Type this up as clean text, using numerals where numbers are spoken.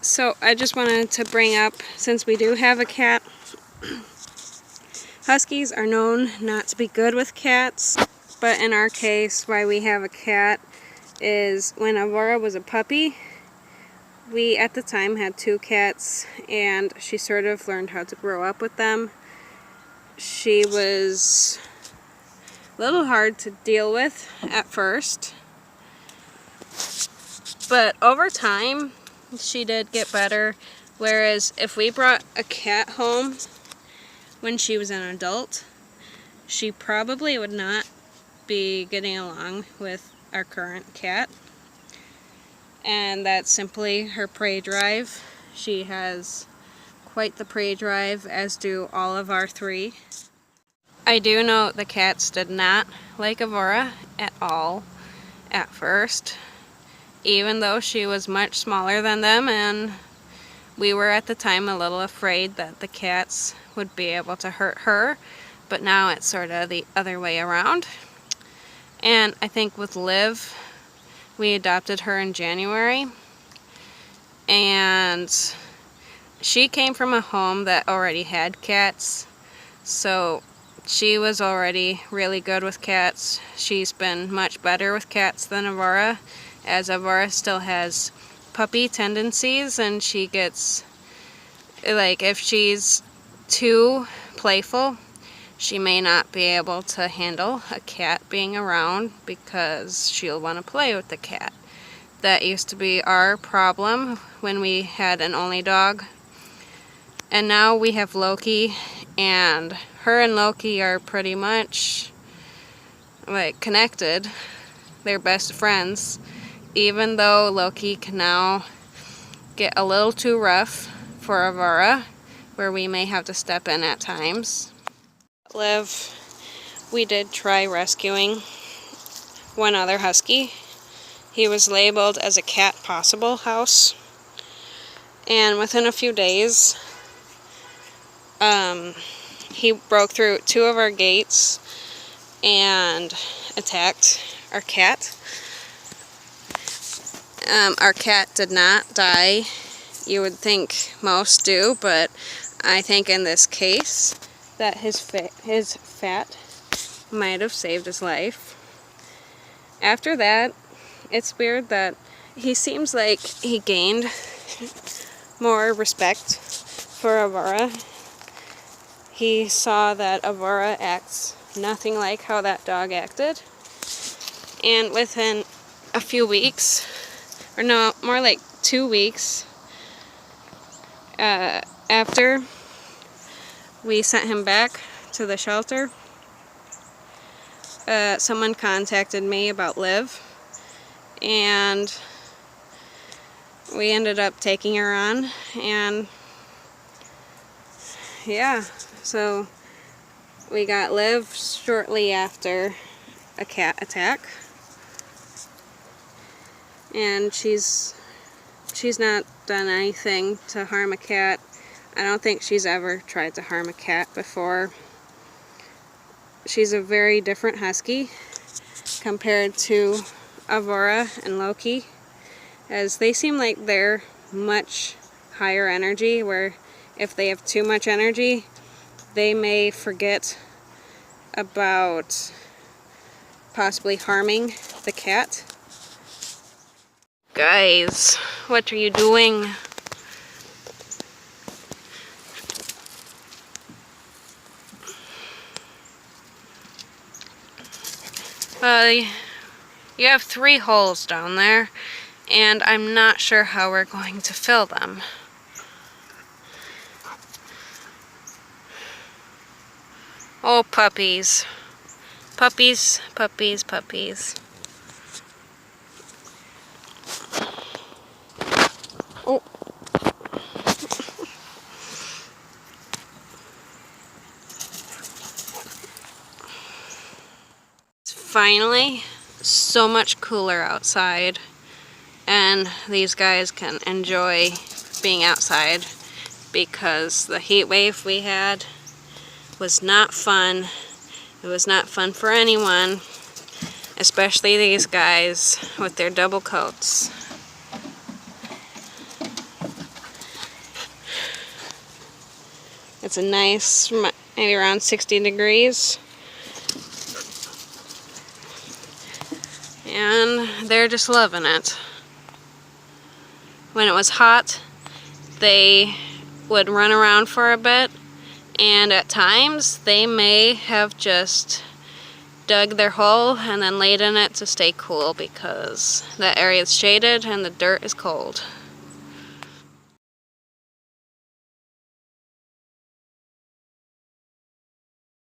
So I just wanted to bring up, since we do have a cat, Huskies are known not to be good with cats, but in our case, why we have a cat is when Aurora was a puppy, we at the time had 2 cats, and she sort of learned how to grow up with them. She was a little hard to deal with at first, but over time she did get better. Whereas if we brought a cat home when she was an adult, she probably would not be getting along with our current cat. And that's simply her prey drive. She has quite the prey drive, as do all of our 3. I do know the cats did not like Aurora at all at first, even though she was much smaller than them, and we were at the time a little afraid that the cats would be able to hurt her, but now it's sort of the other way around. And I think with Liv, we adopted her in January, and she came from a home that already had cats, so she was already really good with cats. She's been much better with cats than Aurora, as Aurora still has puppy tendencies, and she gets, like, if she's too playful, she may not be able to handle a cat being around because she'll want to play with the cat. That used to be our problem when we had an only dog. And now we have Loki, and her and Loki are pretty much like connected. They're best friends, even though Loki can now get a little too rough for Aurora, where we may have to step in at times. Liv, we did try rescuing one other husky. He was labeled as a cat possible house, and within a few days he broke through 2 of our gates and attacked our cat. Our cat did not die. You would think most do, but I think in this case that his fat might have saved his life. After that, it's weird that he seems like he gained more respect for Aurora. He saw that Aurora acts nothing like how that dog acted, and within a few weeks, or no, more like 2 weeks after we sent him back to the shelter, someone contacted me about Liv, and we ended up taking her on, and yeah, so we got Liv shortly after a cat attack, and she's not done anything to harm a cat. I don't think she's ever tried to harm a cat before. She's a very different husky compared to Aurora and Loki, as they seem like they're much higher energy, where if they have too much energy, they may forget about possibly harming the cat. Guys, what are you doing? You have 3 holes down there, and I'm not sure how we're going to fill them. Oh, puppies. Puppies, puppies, puppies. Oh. It's finally so much cooler outside, and these guys can enjoy being outside, because the heat wave we had was not fun. It was not fun for anyone, especially these guys with their double coats. It's a nice, maybe around 60 degrees. And they're just loving it. When it was hot, they would run around for a bit, and at times they may have just dug their hole and then laid in it to stay cool because that area is shaded and the dirt is cold.